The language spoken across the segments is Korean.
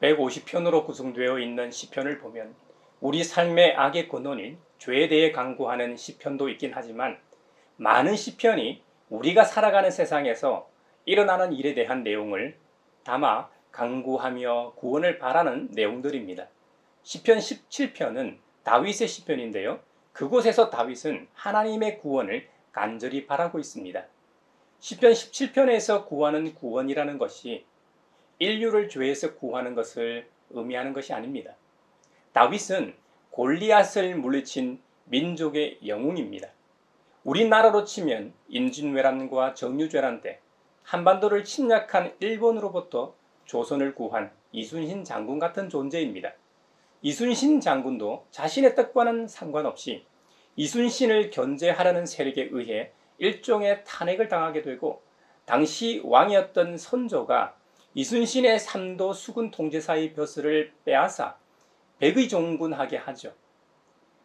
150편으로 구성되어 있는 시편을 보면 우리 삶의 악의 근원인 죄에 대해 강구하는 시편도 있긴 하지만 많은 시편이 우리가 살아가는 세상에서 일어나는 일에 대한 내용을 담아 강구하며 구원을 바라는 내용들입니다. 시편 17편은 다윗의 시편인데요. 그곳에서 다윗은 하나님의 구원을 간절히 바라고 있습니다. 시편 17편에서 구하는 구원이라는 것이 인류를 죄에서 구하는 것을 의미하는 것이 아닙니다. 다윗은 골리앗을 물리친 민족의 영웅입니다. 우리나라로 치면 임진왜란과 정유죄란 때 한반도를 침략한 일본으로부터 조선을 구한 이순신 장군 같은 존재입니다. 이순신 장군도 자신의 뜻과는 상관없이 이순신을 견제하려는 세력에 의해 일종의 탄핵을 당하게 되고 당시 왕이었던 선조가 이순신의 삼도 수군 통제사의 벼슬을 빼앗아 백의종군하게 하죠.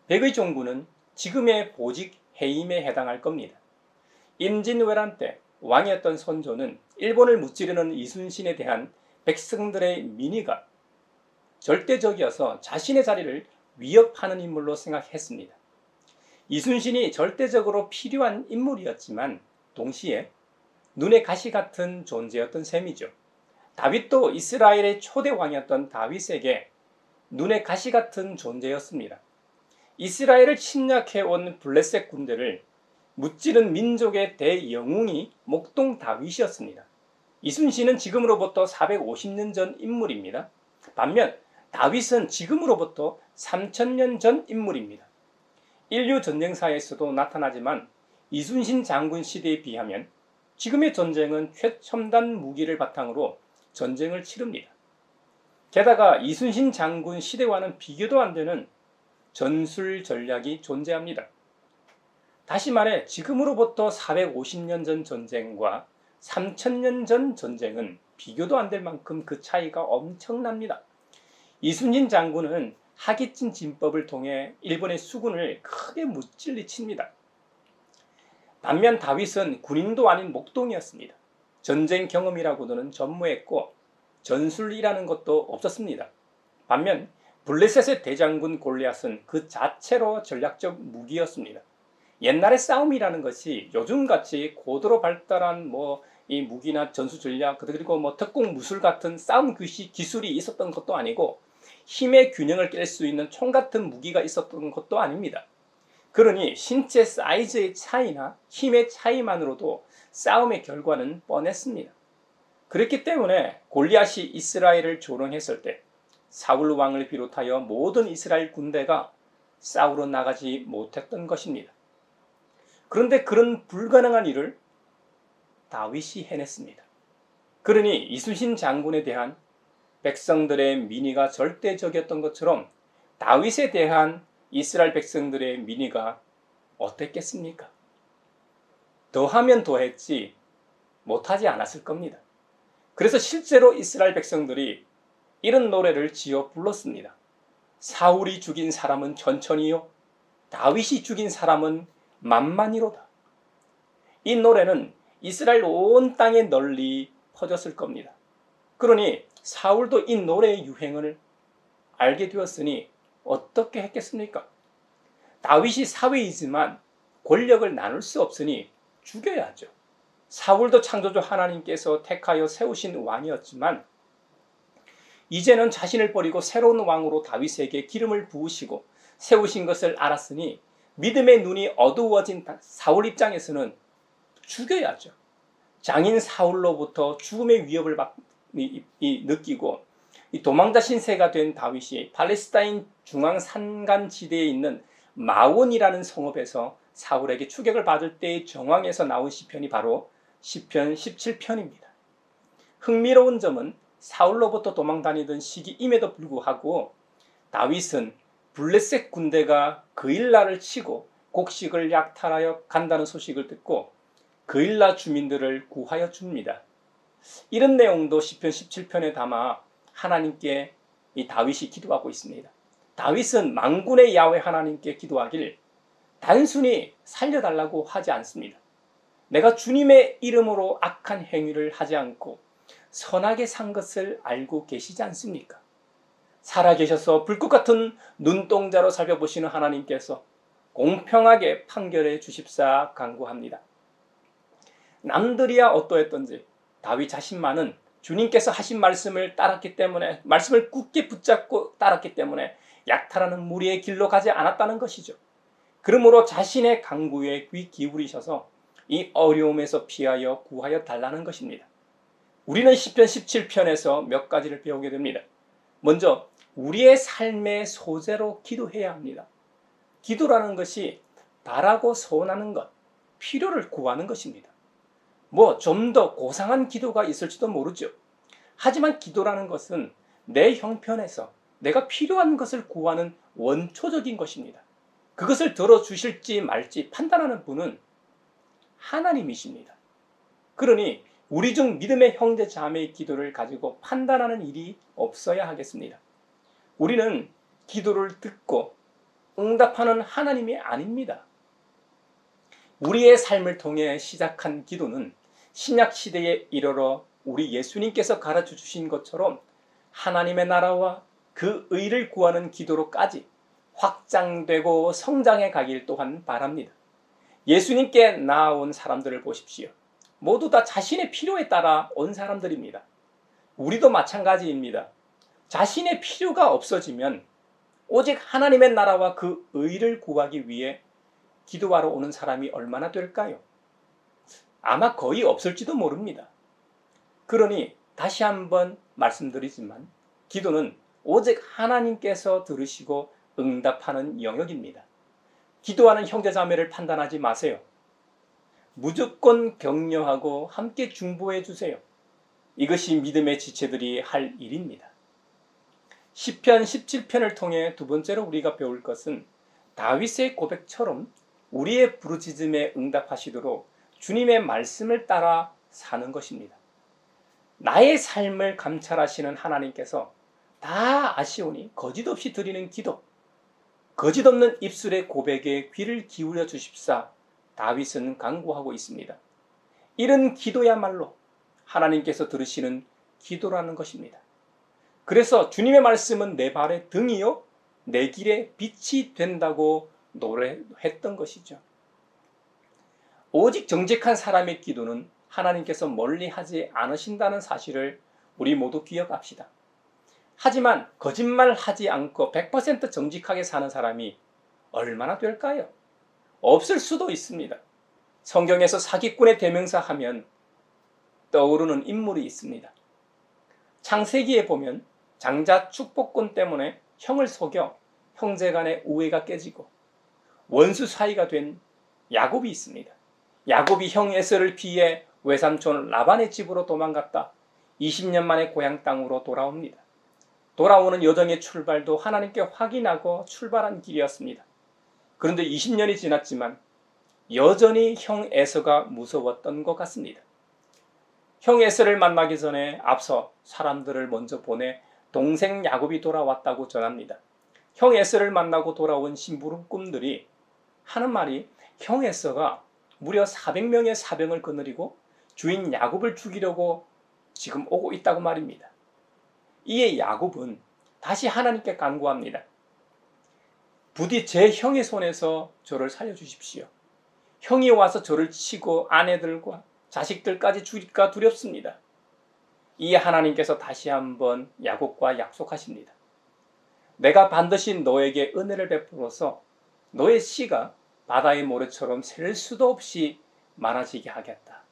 백의종군은 지금의 보직 해임에 해당할 겁니다. 임진왜란 때 왕이었던 선조는 일본을 무찌르는 이순신에 대한 백성들의 민의가 절대적이어서 자신의 자리를 위협하는 인물로 생각했습니다. 이순신이 절대적으로 필요한 인물이었지만 동시에 눈의 가시 같은 존재였던 셈이죠. 다윗도 이스라엘의 초대 왕이었던 다윗에게 눈의 가시 같은 존재였습니다. 이스라엘을 침략해온 블레셋 군대를 무찌른 민족의 대영웅이 목동 다윗이었습니다. 이순신은 지금으로부터 450년 전 인물입니다. 반면 다윗은 지금으로부터 3000년 전 인물입니다. 인류 전쟁사에서도 나타나지만 이순신 장군 시대에 비하면 지금의 전쟁은 최첨단 무기를 바탕으로 전쟁을 치릅니다. 게다가 이순신 장군 시대와는 비교도 안 되는 전술 전략이 존재합니다. 다시 말해 지금으로부터 450년 전 전쟁과 3000년 전 전쟁은 비교도 안 될 만큼 그 차이가 엄청납니다. 이순신 장군은 하기진 진법을 통해 일본의 수군을 크게 무찔리칩니다. 반면 다윗은 군인도 아닌 목동이었습니다. 전쟁 경험이라고는 전무했고 전술이라는 것도 없었습니다. 반면 블레셋의 대장군 골리앗은 그 자체로 전략적 무기였습니다. 옛날의 싸움이라는 것이 요즘같이 고도로 발달한 이 무기나 전수 전략 그리고 특공 무술 같은 싸움 기술이 있었던 것도 아니고 힘의 균형을 깰 수 있는 총 같은 무기가 있었던 것도 아닙니다. 그러니 신체 사이즈의 차이나 힘의 차이만으로도 싸움의 결과는 뻔했습니다. 그렇기 때문에 골리앗이 이스라엘을 조롱했을 때 사울 왕을 비롯하여 모든 이스라엘 군대가 싸우러 나가지 못했던 것입니다. 그런데 그런 불가능한 일을 다윗이 해냈습니다. 그러니 이순신 장군에 대한 백성들의 민의가 절대적이었던 것처럼 다윗에 대한 이스라엘 백성들의 민의가 어땠겠습니까? 더하면 더했지 못하지 않았을 겁니다. 그래서 실제로 이스라엘 백성들이 이런 노래를 지어 불렀습니다. 사울이 죽인 사람은 천천히요, 다윗이 죽인 사람은 만만히로다. 이 노래는 이스라엘 온 땅에 널리 퍼졌을 겁니다. 그러니 사울도 이 노래의 유행을 알게 되었으니 어떻게 했겠습니까? 다윗이 사위이지만 권력을 나눌 수 없으니 죽여야죠. 사울도 창조주 하나님께서 택하여 세우신 왕이었지만 이제는 자신을 버리고 새로운 왕으로 다윗에게 기름을 부으시고 세우신 것을 알았으니 믿음의 눈이 어두워진 사울 입장에서는 죽여야죠. 장인 사울로부터 죽음의 위협을 느끼고 도망자 신세가 된 다윗이 팔레스타인 중앙 산간지대에 있는 마온이라는 성읍에서 사울에게 추격을 받을 때의 정황에서 나온 시편이 바로 시편 17편입니다. 흥미로운 점은 사울로부터 도망다니던 시기임에도 불구하고 다윗은 블레셋 군대가 그일라를 치고 곡식을 약탈하여 간다는 소식을 듣고 그일라 주민들을 구하여 줍니다. 이런 내용도 시편 17편에 담아 하나님께 이 다윗이 기도하고 있습니다. 다윗은 만군의 야훼 하나님께 기도하길 단순히 살려달라고 하지 않습니다. 내가 주님의 이름으로 악한 행위를 하지 않고 선하게 산 것을 알고 계시지 않습니까? 살아계셔서 불꽃 같은 눈동자로 살펴보시는 하나님께서 공평하게 판결해 주십사 간구합니다. 남들이야 어떠했던지 다윗 자신만은 주님께서 하신 말씀을 따랐기 때문에, 말씀을 굳게 붙잡고 따랐기 때문에 약탈하는 무리의 길로 가지 않았다는 것이죠. 그러므로 자신의 간구에 귀 기울이셔서 이 어려움에서 피하여 구하여 달라는 것입니다. 우리는 시편 17편에서 몇 가지를 배우게 됩니다. 먼저 우리의 삶의 소재로 기도해야 합니다. 기도라는 것이 바라고 소원하는 것, 필요를 구하는 것입니다. 좀 더 고상한 기도가 있을지도 모르죠. 하지만 기도라는 것은 내 형편에서 내가 필요한 것을 구하는 원초적인 것입니다. 그것을 들어주실지 말지 판단하는 분은 하나님이십니다. 그러니 우리 중 믿음의 형제 자매의 기도를 가지고 판단하는 일이 없어야 하겠습니다. 우리는 기도를 듣고 응답하는 하나님이 아닙니다. 우리의 삶을 통해 시작한 기도는 신약 시대에 이르러 우리 예수님께서 가르쳐 주신 것처럼 하나님의 나라와 그 의를 구하는 기도로까지 확장되고 성장해 가길 또한 바랍니다. 예수님께 나아온 사람들을 보십시오. 모두 다 자신의 필요에 따라 온 사람들입니다. 우리도 마찬가지입니다. 자신의 필요가 없어지면 오직 하나님의 나라와 그 의를 구하기 위해 기도하러 오는 사람이 얼마나 될까요? 아마 거의 없을지도 모릅니다. 그러니 다시 한번 말씀드리지만 기도는 오직 하나님께서 들으시고 응답하는 영역입니다. 기도하는 형제자매를 판단하지 마세요. 무조건 격려하고 함께 중보해 주세요. 이것이 믿음의 지체들이 할 일입니다. 시편 17편을 통해 두 번째로 우리가 배울 것은 다윗의 고백처럼 우리의 부르짖음에 응답하시도록 주님의 말씀을 따라 사는 것입니다. 나의 삶을 감찰하시는 하나님께서 다 아시오니 거짓없이 드리는 기도, 거짓없는 입술의 고백에 귀를 기울여 주십사 다윗은 간구하고 있습니다. 이런 기도야말로 하나님께서 들으시는 기도라는 것입니다. 그래서 주님의 말씀은 내 발의 등이요 내 길의 빛이 된다고 노래했던 것이죠. 오직 정직한 사람의 기도는 하나님께서 멀리하지 않으신다는 사실을 우리 모두 기억합시다. 하지만 거짓말하지 않고 100% 정직하게 사는 사람이 얼마나 될까요? 없을 수도 있습니다. 성경에서 사기꾼의 대명사 하면 떠오르는 인물이 있습니다. 창세기에 보면 장자 축복권 때문에 형을 속여 형제간의 우애가 깨지고 원수 사이가 된 야곱이 있습니다. 야곱이 형 에서를 피해 외삼촌 라반의 집으로 도망갔다 20년 만에 고향 땅으로 돌아옵니다. 돌아오는 여정의 출발도 하나님께 확인하고 출발한 길이었습니다. 그런데 20년이 지났지만 여전히 형 에서가 무서웠던 것 같습니다. 형 에서를 만나기 전에 앞서 사람들을 먼저 보내 동생 야곱이 돌아왔다고 전합니다. 형 에서를 만나고 돌아온 심부름꾼들이 하는 말이 형 에서가 무려 400명의 사병을 거느리고 주인 야곱을 죽이려고 지금 오고 있다고 말입니다. 이에 야곱은 다시 하나님께 간구합니다. 부디 제 형의 손에서 저를 살려주십시오. 형이 와서 저를 치고 아내들과 자식들까지 죽일까 두렵습니다. 이에 하나님께서 다시 한번 야곱과 약속하십니다. 내가 반드시 너에게 은혜를 베풀어서 너의 씨가 바다의 모래처럼 셀 수도 없이 많아지게 하겠다.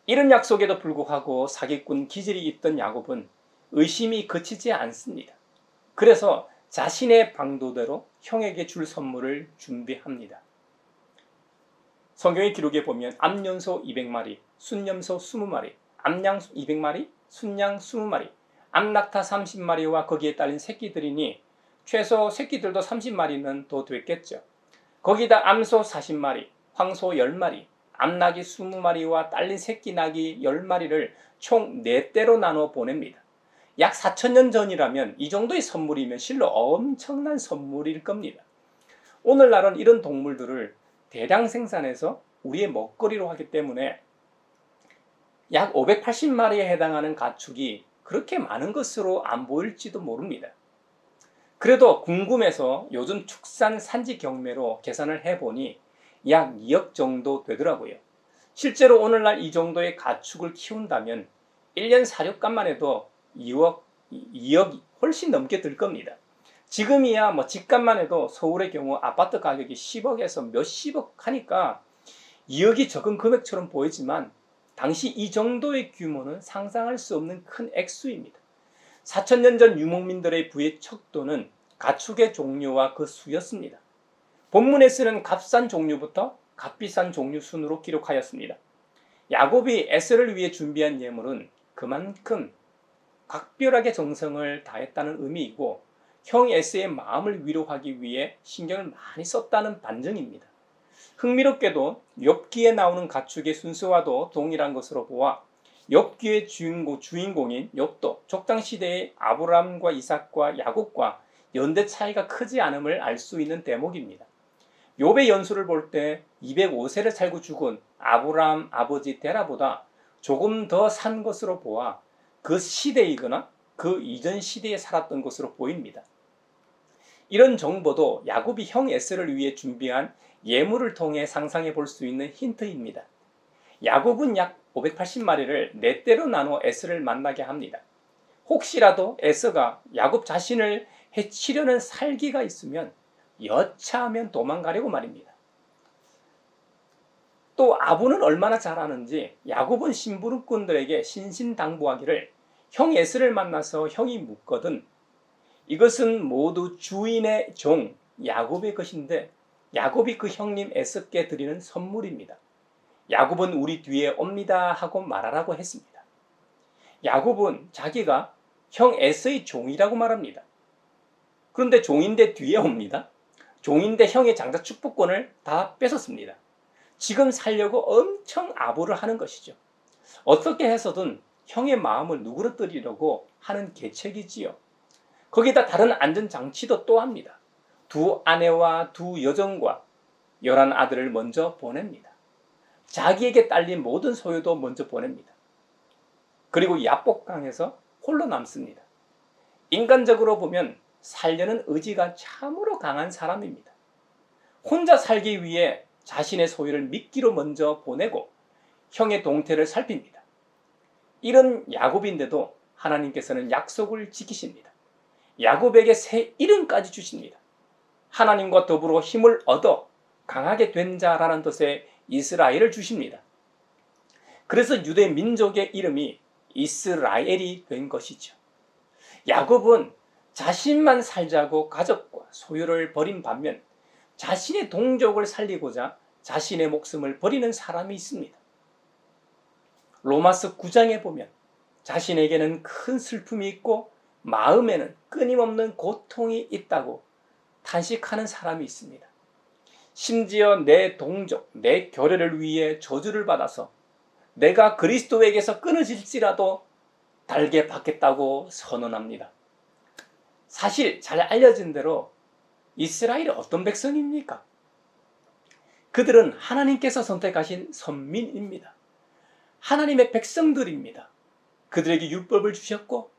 이런 약속에도 불구하고 사기꾼 기질이 있던 야곱은 의심이 그치지 않습니다. 그래서 자신의 방도대로 형에게 줄 선물을 준비합니다. 성경의 기록에 보면 암연소 200마리, 순염소 20마리, 암양 200마리, 순양 20마리, 암낙타 30마리와 거기에 딸린 새끼들이니 최소 새끼들도 30마리는 더 됐겠죠. 거기다 암소 40마리, 황소 10마리, 암낙이 20마리와 딸린 새끼 낙이 10마리를 총 4대로 나눠 보냅니다. 약 4,000년 전이라면 이 정도의 선물이면 실로 엄청난 선물일 겁니다. 오늘날은 이런 동물들을 대량 생산해서 우리의 먹거리로 하기 때문에 약 580마리에 해당하는 가축이 그렇게 많은 것으로 안 보일지도 모릅니다. 그래도 궁금해서 요즘 축산 산지 경매로 계산을 해보니 약 2억 정도 되더라고요. 실제로 오늘날 이 정도의 가축을 키운다면 1년 사료값만 해도 2억이 훨씬 넘게 들 겁니다. 지금이야 뭐 집값만 해도 서울의 경우 아파트 가격이 10억에서 몇십억 하니까 2억이 적은 금액처럼 보이지만 당시 이 정도의 규모는 상상할 수 없는 큰 액수입니다. 4천년 전 유목민들의 부의 척도는 가축의 종류와 그 수였습니다. 본문에 쓰는 값싼 종류부터 값비싼 종류 순으로 기록하였습니다. 야곱이 에서를 위해 준비한 예물은 그만큼 각별하게 정성을 다했다는 의미이고 형 에서의 마음을 위로하기 위해 신경을 많이 썼다는 반증입니다. 흥미롭게도 욥기에 나오는 가축의 순서와도 동일한 것으로 보아 욥기의 주인공인 욥도 족장 시대의 아브라함과 이삭과 야곱과 연대 차이가 크지 않음을 알 수 있는 대목입니다. 욥의 연수를 볼 때 205세를 살고 죽은 아브라함 아버지 데라보다 조금 더 산 것으로 보아 그 시대이거나 그 이전 시대에 살았던 것으로 보입니다. 이런 정보도 야곱이 형 에서를 위해 준비한 예물을 통해 상상해 볼 수 있는 힌트입니다. 야곱은 약 580마리를 네 대로 나눠 에서를 만나게 합니다. 혹시라도 에서가 야곱 자신을 해치려는 살기가 있으면 여차하면 도망가려고 말입니다. 또 아부는 얼마나 잘 아는지 야곱은 심부름꾼들에게 신신당부하기를 형 에서를 만나서 형이 묻거든 이것은 모두 주인의 종 야곱의 것인데 야곱이 그 형님 에서께 드리는 선물입니다. 야곱은 우리 뒤에 옵니다 하고 말하라고 했습니다. 야곱은 자기가 형 에서의 종이라고 말합니다. 그런데 종인데 뒤에 옵니다. 종인데 형의 장자 축복권을 다 뺏었습니다. 지금 살려고 엄청 아부를 하는 것이죠. 어떻게 해서든 형의 마음을 누그러뜨리려고 하는 계책이지요. 거기다 다른 안전장치도 또 합니다. 두 아내와 두 여종과 11아들을 먼저 보냅니다. 자기에게 딸린 모든 소유도 먼저 보냅니다. 그리고 야복강에서 홀로 남습니다. 인간적으로 보면 살려는 의지가 참으로 강한 사람입니다. 혼자 살기 위해 자신의 소유를 미끼로 먼저 보내고 형의 동태를 살핍니다. 이런 야곱인데도 하나님께서는 약속을 지키십니다. 야곱에게 새 이름까지 주십니다. 하나님과 더불어 힘을 얻어 강하게 된 자라는 뜻의 이스라엘을 주십니다. 그래서 유대 민족의 이름이 이스라엘이 된 것이죠. 야곱은 자신만 살자고 가족과 소유를 버린 반면 자신의 동족을 살리고자 자신의 목숨을 버리는 사람이 있습니다. 로마서 9장에 보면 자신에게는 큰 슬픔이 있고 마음에는 끊임없는 고통이 있다고 탄식하는 사람이 있습니다. 심지어 내 동족, 내 교례를 위해 저주를 받아서 내가 그리스도에게서 끊어질지라도 달게 받겠다고 선언합니다. 사실 잘 알려진 대로 이스라엘이 어떤 백성입니까? 그들은 하나님께서 선택하신 선민입니다. 하나님의 백성들입니다. 그들에게 율법을 주셨고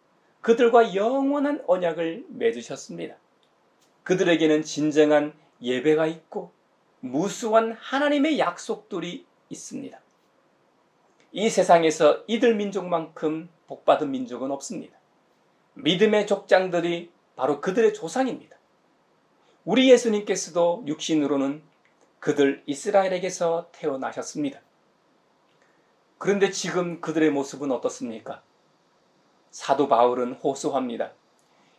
그들과 영원한 언약을 맺으셨습니다. 그들에게는 진정한 예배가 있고 무수한 하나님의 약속들이 있습니다. 이 세상에서 이들 민족만큼 복받은 민족은 없습니다. 믿음의 족장들이 바로 그들의 조상입니다. 우리 예수님께서도 육신으로는 그들 이스라엘에게서 태어나셨습니다. 그런데 지금 그들의 모습은 어떻습니까? 사도 바울은 호소합니다.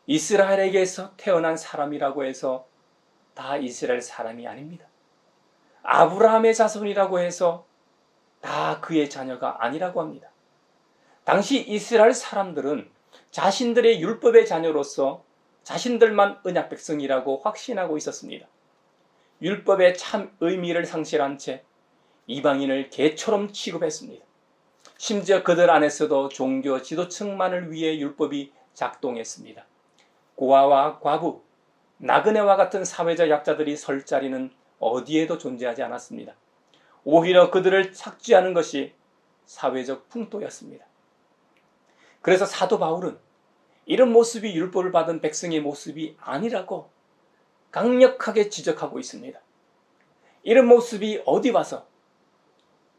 이스라엘에게서 태어난 사람이라고 해서 다 이스라엘 사람이 아닙니다. 아브라함의 자손이라고 해서 다 그의 자녀가 아니라고 합니다. 당시 이스라엘 사람들은 자신들의 율법의 자녀로서 자신들만 언약 백성이라고 확신하고 있었습니다. 율법의 참 의미를 상실한 채 이방인을 개처럼 취급했습니다. 심지어 그들 안에서도 종교 지도층만을 위해 율법이 작동했습니다. 고아와 과부, 나그네와 같은 사회적 약자들이 설 자리는 어디에도 존재하지 않았습니다. 오히려 그들을 삭제하는 것이 사회적 풍토였습니다. 그래서 사도 바울은 이런 모습이 율법을 받은 백성의 모습이 아니라고 강력하게 지적하고 있습니다. 이런 모습이 어디 와서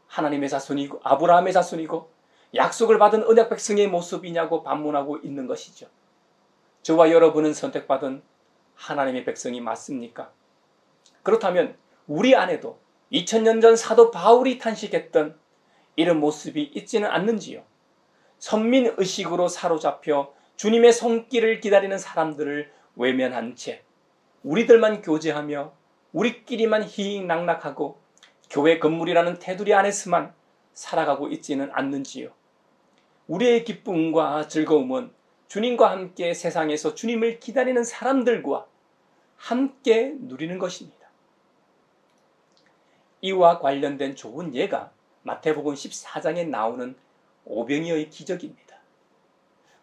하나님의 자손이고 아브라함의 자손이고 약속을 받은 언약 백성의 모습이냐고 반문하고 있는 것이죠. 저와 여러분은 선택받은 하나님의 백성이 맞습니까? 그렇다면 우리 안에도 2000년 전 사도 바울이 탄식했던 이런 모습이 있지는 않는지요? 선민의식으로 사로잡혀 주님의 손길을 기다리는 사람들을 외면한 채 우리들만 교제하며 우리끼리만 희희낙낙하고 교회 건물이라는 테두리 안에서만 살아가고 있지는 않는지요? 우리의 기쁨과 즐거움은 주님과 함께 세상에서 주님을 기다리는 사람들과 함께 누리는 것입니다. 이와 관련된 좋은 예가 마태복음 14장에 나오는 오병이어의 기적입니다.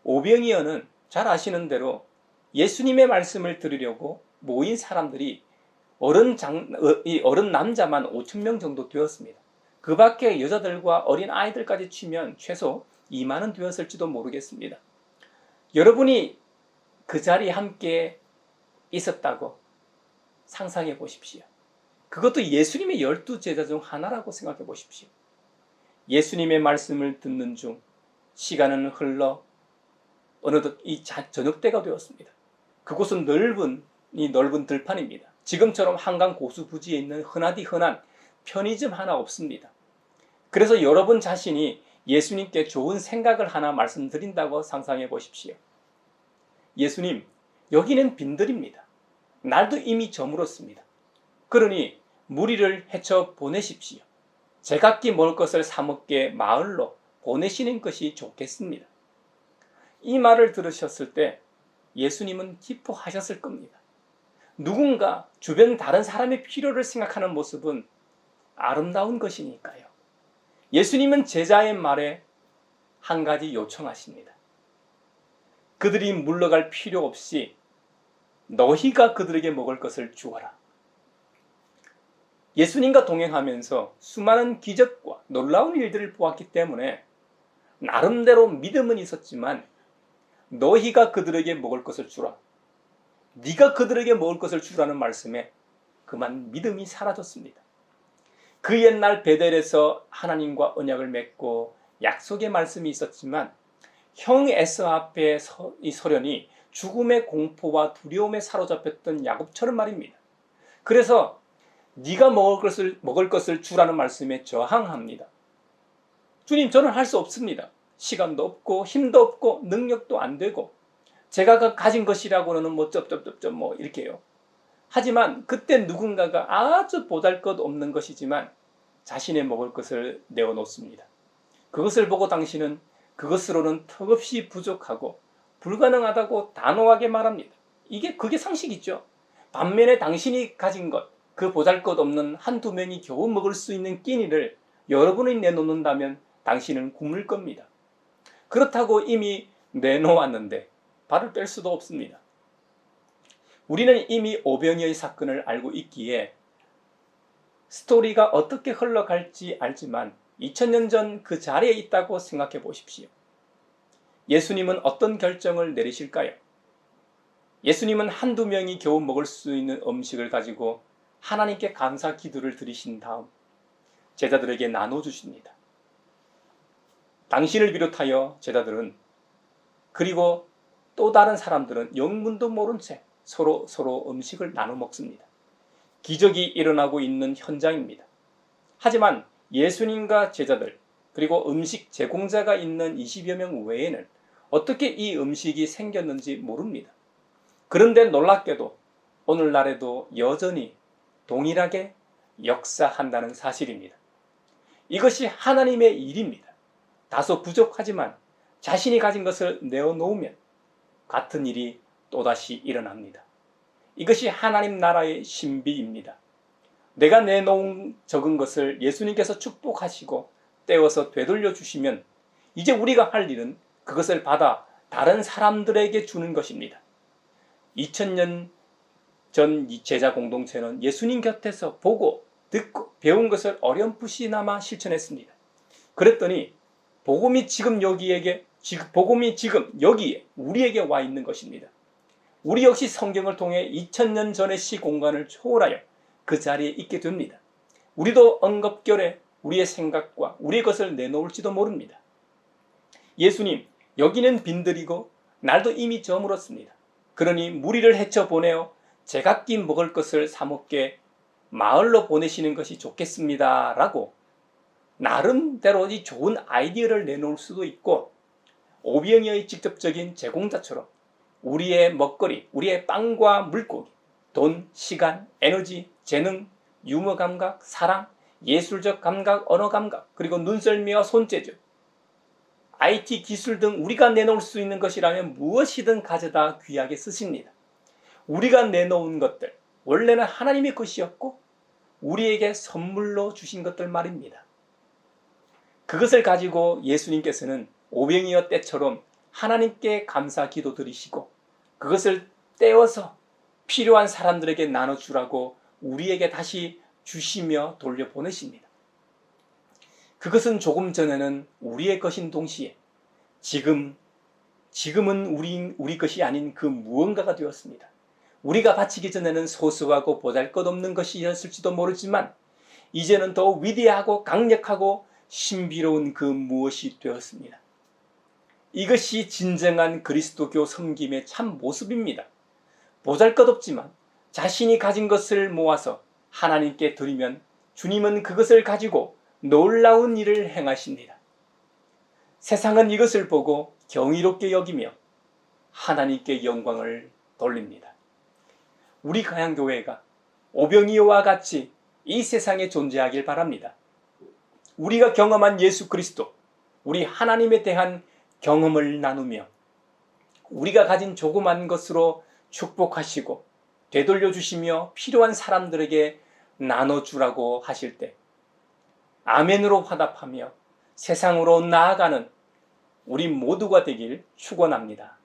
오병이어는 잘 아시는 대로 예수님의 말씀을 들으려고 모인 사람들이 어른 남자만 5,000명 정도 되었습니다. 그 밖에 여자들과 어린 아이들까지 치면 최소 2만은 되었을지도 모르겠습니다. 여러분이 그 자리에 함께 있었다고 상상해 보십시오. 그것도 예수님의 12제자 중 하나라고 생각해 보십시오. 예수님의 말씀을 듣는 중 시간은 흘러 어느덧 이 저녁 때가 되었습니다. 그곳은 넓은 들판입니다. 지금처럼 한강 고수 부지에 있는 흔하디 흔한 편의점 하나 없습니다. 그래서 여러분 자신이 예수님께 좋은 생각을 하나 말씀드린다고 상상해 보십시오. 예수님, 여기는 빈들입니다. 날도 이미 저물었습니다. 그러니 무리를 헤쳐 보내십시오. 제각기 먹을 것을 사 먹게 마을로 보내시는 것이 좋겠습니다. 이 말을 들으셨을 때 예수님은 기뻐하셨을 겁니다. 누군가 주변 다른 사람의 필요를 생각하는 모습은 아름다운 것이니까요. 예수님은 제자의 말에 한 가지 요청하십니다. 그들이 물러갈 필요 없이 너희가 그들에게 먹을 것을 주어라. 예수님과 동행하면서 수많은 기적과 놀라운 일들을 보았기 때문에 나름대로 믿음은 있었지만 너희가 그들에게 먹을 것을 주라. 네가 그들에게 먹을 것을 주라는 말씀에 그만 믿음이 사라졌습니다. 그 옛날 베델에서 하나님과 언약을 맺고 약속의 말씀이 있었지만 형 에서 앞에 이 소련이 죽음의 공포와 두려움에 사로잡혔던 야곱처럼 말입니다. 그래서 네가 먹을 것을 주라는 말씀에 저항합니다. 주님, 저는 할 수 없습니다. 시간도 없고 힘도 없고 능력도 안 되고 제가 가진 것이라고는 뭐 이렇게요. 하지만 그때 누군가가 아주 보잘것없는 것이지만 자신의 먹을 것을 내어놓습니다. 그것을 보고 당신은 그것으로는 턱없이 부족하고 불가능하다고 단호하게 말합니다. 그게 상식이죠. 반면에 당신이 가진 것, 그 보잘것없는 한두 명이 겨우 먹을 수 있는 끼니를 여러분이 내놓는다면 당신은 굶을 겁니다. 그렇다고 이미 내놓았는데 발을 뺄 수도 없습니다. 우리는 이미 오병이어의 사건을 알고 있기에 스토리가 어떻게 흘러갈지 알지만 2000년 전 그 자리에 있다고 생각해 보십시오. 예수님은 어떤 결정을 내리실까요? 예수님은 한두 명이 겨우 먹을 수 있는 음식을 가지고 하나님께 감사 기도를 드리신 다음 제자들에게 나눠주십니다. 당신을 비롯하여 제자들은 그리고 또 다른 사람들은 영문도 모른 채 서로 음식을 나눠 먹습니다. 기적이 일어나고 있는 현장입니다. 하지만 예수님과 제자들 그리고 음식 제공자가 있는 20여 명 외에는 어떻게 이 음식이 생겼는지 모릅니다. 그런데 놀랍게도 오늘날에도 여전히 동일하게 역사한다는 사실입니다. 이것이 하나님의 일입니다. 다소 부족하지만 자신이 가진 것을 내어놓으면 같은 일이 또다시 일어납니다. 이것이 하나님 나라의 신비입니다. 내가 내놓은 적은 것을 예수님께서 축복하시고 떼어서 되돌려 주시면 이제 우리가 할 일은 그것을 받아 다른 사람들에게 주는 것입니다. 2000년 전 제자 공동체는 예수님 곁에서 보고 듣고 배운 것을 어렴풋이나마 실천했습니다. 그랬더니 복음이 지금 여기에게 복음이 지금 여기에 우리에게 와 있는 것입니다. 우리 역시 성경을 통해 2000년 전의 시공간을 초월하여 그 자리에 있게 됩니다. 우리도 엉겁결에 우리의 생각과 우리의 것을 내놓을지도 모릅니다. 예수님, 여기는 빈들이고 날도 이미 저물었습니다. 그러니 무리를 헤쳐보내어 제각기 먹을 것을 사먹게 마을로 보내시는 것이 좋겠습니다. 라고 나름대로 이 좋은 아이디어를 내놓을 수도 있고, 오병이어의 직접적인 제공자처럼 우리의 먹거리, 우리의 빵과 물고기, 돈, 시간, 에너지, 재능, 유머 감각, 사랑, 예술적 감각, 언어 감각, 그리고 눈썰미와 손재주, IT 기술 등 우리가 내놓을 수 있는 것이라면 무엇이든 가져다 귀하게 쓰십니다. 우리가 내놓은 것들, 원래는 하나님의 것이었고 우리에게 선물로 주신 것들 말입니다. 그것을 가지고 예수님께서는 오병이어 때처럼 하나님께 감사 기도 드리시고 그것을 떼어서 필요한 사람들에게 나눠주라고 우리에게 다시 주시며 돌려보내십니다. 그것은 조금 전에는 우리의 것인 동시에 지금은 우리 것이 아닌 그 무언가가 되었습니다. 우리가 바치기 전에는 소소하고 보잘것없는 것이었을지도 모르지만 이제는 더 위대하고 강력하고 신비로운 그 무엇이 되었습니다. 이것이 진정한 그리스도교 섬김의 참 모습입니다. 보잘것없지만 자신이 가진 것을 모아서 하나님께 드리면 주님은 그것을 가지고 놀라운 일을 행하십니다. 세상은 이것을 보고 경이롭게 여기며 하나님께 영광을 돌립니다. 우리 가양교회가 오병이어와 같이 이 세상에 존재하길 바랍니다. 우리가 경험한 예수 그리스도, 우리 하나님에 대한 경험을 나누며 우리가 가진 조그만 것으로 축복하시고 되돌려 주시며 필요한 사람들에게 나눠주라고 하실 때 아멘으로 화답하며 세상으로 나아가는 우리 모두가 되길 축원합니다.